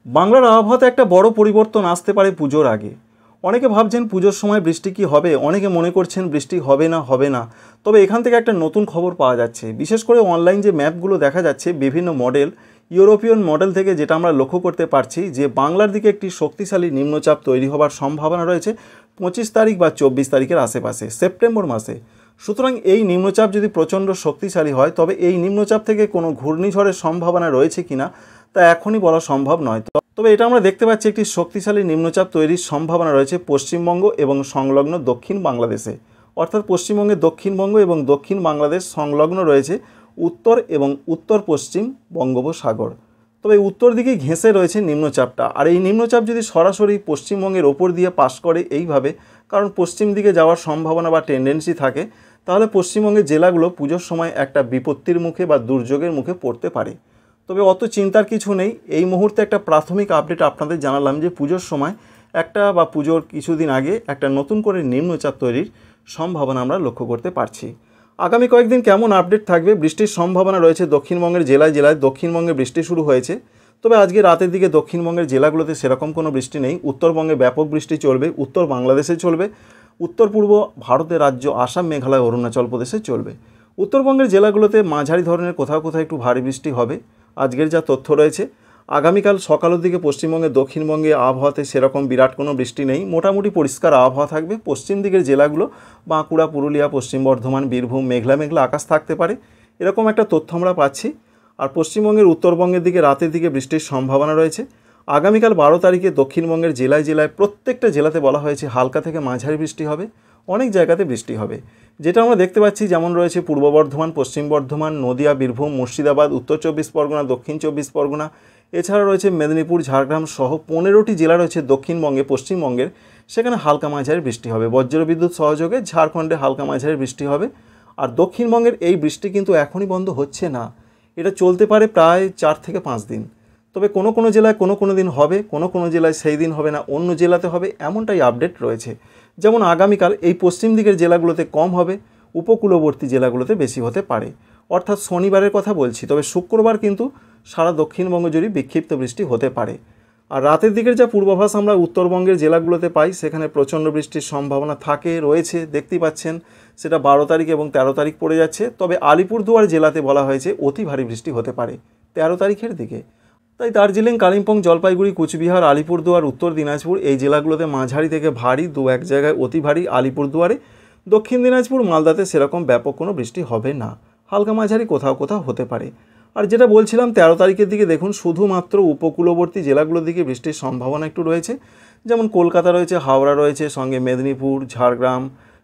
বাংলার আবহাওয়াতে একটা বড় পরিবর্তন আসতে পারে পুজোর আগে। অনেকে ভাবছেন পুজোর সময় বৃষ্টি কি হবে, অনেকে মনে করছেন বৃষ্টি হবে না। তবে এখান থেকে একটা নতুন খবর পাওয়া যাচ্ছে। বিশেষ করে অনলাইন যে ম্যাপগুলো দেখা যাচ্ছে বিভিন্ন মডেল, ইউরোপিয়ান মডেল থেকে যেটা আমরা লক্ষ্য করতে পারছি যে বাংলার দিকে একটি শক্তিশালী নিম্নচাপ তৈরি হবার সম্ভাবনা রয়েছে 25 তারিখ বা 24 তারিখের আশেপাশে সেপ্টেম্বর মাসে। সুতরাং এই নিম্নচাপ যদি প্রচণ্ড শক্তিশালী হয় তবে এই নিম্নচাপ থেকে কোনো ঘূর্ণিঝড়ের সম্ভাবনা রয়েছে কিনা তা এখনই বলা সম্ভব নয়। তবে এটা আমরা দেখতে পাচ্ছি একটি শক্তিশালী নিম্নচাপ তৈরির সম্ভাবনা রয়েছে পশ্চিমবঙ্গ এবং সংলগ্ন দক্ষিণ বাংলাদেশে। অর্থাৎ পশ্চিমবঙ্গের দক্ষিণবঙ্গ এবং দক্ষিণ বাংলাদেশ সংলগ্ন রয়েছে উত্তর এবং উত্তর পশ্চিম বঙ্গোপসাগর। তবে উত্তর দিকে ঘেঁষে রয়েছে নিম্নচাপটা, আর এই নিম্নচাপ যদি সরাসরি পশ্চিমবঙ্গের ওপর দিয়ে পাস করে এইভাবে, কারণ পশ্চিম দিকে যাওয়ার সম্ভাবনা বা টেন্ডেন্সি থাকে, তাহলে পশ্চিমবঙ্গের জেলাগুলো পুজোর সময় একটা বিপত্তির মুখে বা দুর্যোগের মুখে পড়তে পারে। তবে অত চিন্তার কিছু নেই। এই মুহূর্তে একটা প্রাথমিক আপডেট আপনাদের জানালাম যে পুজোর সময় একটা বা পুজোর কিছুদিন আগে একটা নতুন করে নিম্নচাপ তৈরির সম্ভাবনা আমরা লক্ষ্য করতে পারছি। আগামী কয়েকদিন কেমন আপডেট থাকবে? বৃষ্টির সম্ভাবনা রয়েছে দক্ষিণবঙ্গের জেলায় জেলায়। দক্ষিণবঙ্গে বৃষ্টি শুরু হয়েছে, তবে আজকে রাতের দিকে দক্ষিণবঙ্গের জেলাগুলোতে সেরকম কোনো বৃষ্টি নেই। উত্তরবঙ্গে ব্যাপক বৃষ্টি চলবে, উত্তর বাংলাদেশে চলবে, উত্তর পূর্ব ভারতের রাজ্য আসাম, মেঘালয়, অরুণাচল প্রদেশে চলবে। উত্তরবঙ্গের জেলাগুলোতে মাঝারি ধরনের কোথাও কোথাও একটু ভারী বৃষ্টি হবে আজকের যা তথ্য রয়েছে। আগামীকাল সকালের দিকে পশ্চিমবঙ্গে দক্ষিণবঙ্গে আবহাওয়াতে সেরকম বিরাট কোনো বৃষ্টি নেই, মোটামুটি পরিষ্কার আবহাওয়া থাকবে। পশ্চিম দিকের জেলাগুলো বাঁকুড়া, পুরুলিয়া, পশ্চিম বর্ধমান, বীরভূম মেঘলা মেঘলা আকাশ থাকতে পারে, এরকম একটা তথ্য আমরা পাচ্ছি। আর পশ্চিমবঙ্গের উত্তরবঙ্গের দিকে রাতের দিকে বৃষ্টির সম্ভাবনা রয়েছে। আগামীকাল 12 তারিখে দক্ষিণবঙ্গের জেলায় জেলায় প্রত্যেকটা জেলাতে বলা হয়েছে হালকা থেকে মাঝারি বৃষ্টি হবে, অনেক জায়গাতে বৃষ্টি হবে। যেটা আমরা দেখতে পাচ্ছি যেমন রয়েছে পূর্ব বর্ধমান, পশ্চিম বর্ধমান, নদিয়া, বীরভূম, মুর্শিদাবাদ, উত্তর 24 পরগনা, দক্ষিণ 24 পরগনা, এছাড়া রয়েছে মেদিনীপুর, ঝাড়গ্রাম সহ 15টি জেলা রয়েছে দক্ষিণবঙ্গে পশ্চিমবঙ্গের, সেখানে হালকা মাঝারি বৃষ্টি হবে। বজ্রবিদ্যুৎ সহযোগে ঝাড়খণ্ডে হালকা মাঝারি বৃষ্টি হবে। আর দক্ষিণবঙ্গের এই বৃষ্টি কিন্তু এখনই বন্ধ হচ্ছে না, এটা চলতে পারে প্রায় 4 থেকে 5 দিন। তবে কোনো কোনো জেলায় কোনো দিন হবে, কোনো জেলায় সেই দিন হবে না, অন্য জেলাতে হবে, এমনটাই আপডেট রয়েছে। যেমন আগামীকাল এই পশ্চিম দিকের জেলাগুলোতে কম হবে, উপকূলবর্তী জেলাগুলোতে বেশি হতে পারে, অর্থাৎ শনিবারের কথা বলছি। তবে শুক্রবার কিন্তু সারা দক্ষিণবঙ্গ জুড়ে বিক্ষিপ্ত বৃষ্টি হতে পারে। আর রাতের দিকের যা পূর্বাভাস আমরা উত্তরবঙ্গের জেলাগুলোতে পাই, সেখানে প্রচণ্ড বৃষ্টির সম্ভাবনা রয়েছে, দেখতেই পাচ্ছেন। সেটা 12 তারিখ এবং 13 তারিখ পড়ে যাচ্ছে। তবে আলিপুরদুয়ার জেলাতে বলা হয়েছে অতি ভারী বৃষ্টি হতে পারে 13 তারিখের দিকে। তাই দার্জিলিং, কালিম্পং, জলপাইগুড়ি, কুচবিহার, আলিপুরদুয়ার, উত্তর দিনাজপুর এই জেলাগুলোতে মাঝারি থেকে ভারী, 2-1 জায়গায় অতি ভারী। আলিপুরদুয়ারে, দক্ষিণ দিনাজপুর, মালদাতে সেরকম ব্যাপক কোনো বৃষ্টি হবে না, হালকা মাঝারি কোথাও কোথাও হতে পারে। আর যেটা বলছিলাম 13 তারিখের দিকে দেখুন শুধুমাত্র উপকূলবর্তী জেলাগুলোর দিকে বৃষ্টির সম্ভাবনা একটু রয়েছে। যেমন কলকাতা রয়েছে, হাওড়া রয়েছে, সঙ্গে মেদিনীপুর, ঝাড়গ্রাম,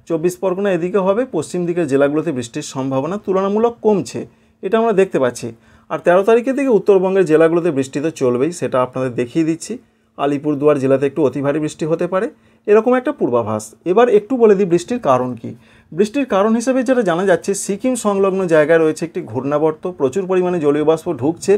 24 পরগনা এদিকে হবে। পশ্চিম দিকের জেলাগুলোতে বৃষ্টির সম্ভাবনা তুলনামূলক কমছে, এটা আমরা দেখতে পাচ্ছি। আর 13 তারিখের দিকে উত্তরবঙ্গের জেলাগুলোতে বৃষ্টি তো চলবেই, সেটা আপনাদের দেখিয়ে দিচ্ছি। আলিপুরদুয়ার জেলাতে একটু অতি ভারী বৃষ্টি হতে পারে, এরকম একটা পূর্বাভাস। এবার একটু বলে দিই বৃষ্টির কারণ কি। বৃষ্টির কারণ হিসেবে যেটা জানা যাচ্ছে, সিকিম সংলগ্ন জায়গায় রয়েছে একটি ঘূর্ণাবর্ত, প্রচুর পরিমাণে জলীয় বাষ্প ঢুকছে।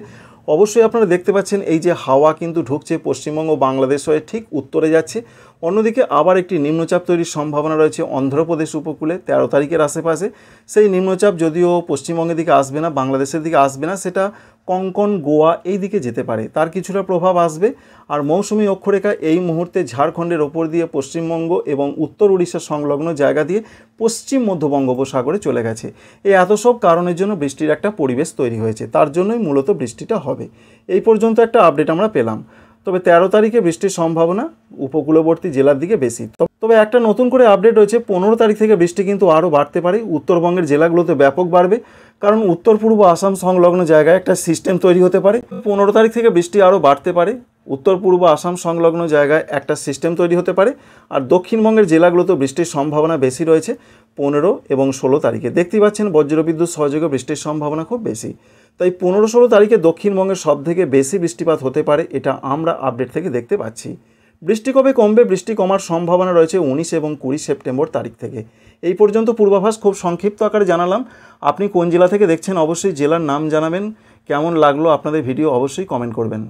অবশ্যই আপনারা দেখতে পাচ্ছেন এই যে হাওয়া কিন্তু ঢুকছে পশ্চিমবঙ্গ বাংলাদেশ হয়ে ঠিক উত্তরে যাচ্ছে। অন্যদিকে আবার একটি নিম্নচাপ তৈরির সম্ভাবনা রয়েছে অন্ধ্রপ্রদেশ উপকূলে 13 তারিখের আশেপাশে। সেই নিম্নচাপ যদিও পশ্চিমবঙ্গের দিকে আসবে না, বাংলাদেশের দিকে আসবে না, সেটা কঙ্কন, গোয়া এই দিকে যেতে পারে, তার কিছুটা প্রভাব আসবে। আর মৌসুমী অক্ষরেখা এই মুহূর্তে ঝাড়খণ্ডের ওপর দিয়ে পশ্চিমবঙ্গ এবং উত্তর উড়িষ্যা সংলগ্ন জায়গা দিয়ে পশ্চিম মধ্য বঙ্গোপসাগরে চলে গেছে। এই এত সব কারণের জন্য বৃষ্টির একটা পরিবেশ তৈরি হয়েছে, তার জন্যই মূলত বৃষ্টিটা হবে। এই পর্যন্ত একটা আপডেট আমরা পেলাম। তবে 13 তারিখে বৃষ্টির সম্ভাবনা উপকূলবর্তী জেলার দিকে বেশি। তবে একটা নতুন করে আপডেট হয়েছে, 15 তারিখ থেকে বৃষ্টি কিন্তু আরও বাড়তে পারে, উত্তরবঙ্গের জেলাগুলোতে ব্যাপক বাড়বে, কারণ উত্তর পূর্ব আসাম সংলগ্ন জায়গায় একটা সিস্টেম তৈরি হতে পারে। 15 তারিখ থেকে বৃষ্টি আরও বাড়তে পারে, উত্তর পূর্ব আসাম সংলগ্ন জায়গায় একটা সিস্টেম তৈরি হতে পারে। আর দক্ষিণবঙ্গের জেলাগুলোতে বৃষ্টির সম্ভাবনা বেশি রয়েছে 15 এবং 16 তারিখে। দেখতেই পাচ্ছেন বজ্রবিদ্যুৎ সহযোগে বৃষ্টির সম্ভাবনা খুব বেশি। তাই 15-16 তারিখে দক্ষিণবঙ্গের সবথেকে বেশি বৃষ্টিপাত হতে পারে, এটা আমরা আপডেট থেকে দেখতে পাচ্ছি। বৃষ্টি কবে কমবে? বৃষ্টি কমার সম্ভাবনা রয়েছে 19 এবং 20 সেপ্টেম্বর তারিখ থেকে। এই পর্যন্ত পূর্বাভাস খুব সংক্ষিপ্ত আকারে জানালাম। আপনি কোন জেলা থেকে দেখছেন অবশ্যই জেলার নাম জানাবেন। কেমন লাগলো আপনাদের ভিডিও অবশ্যই কমেন্ট করবেন।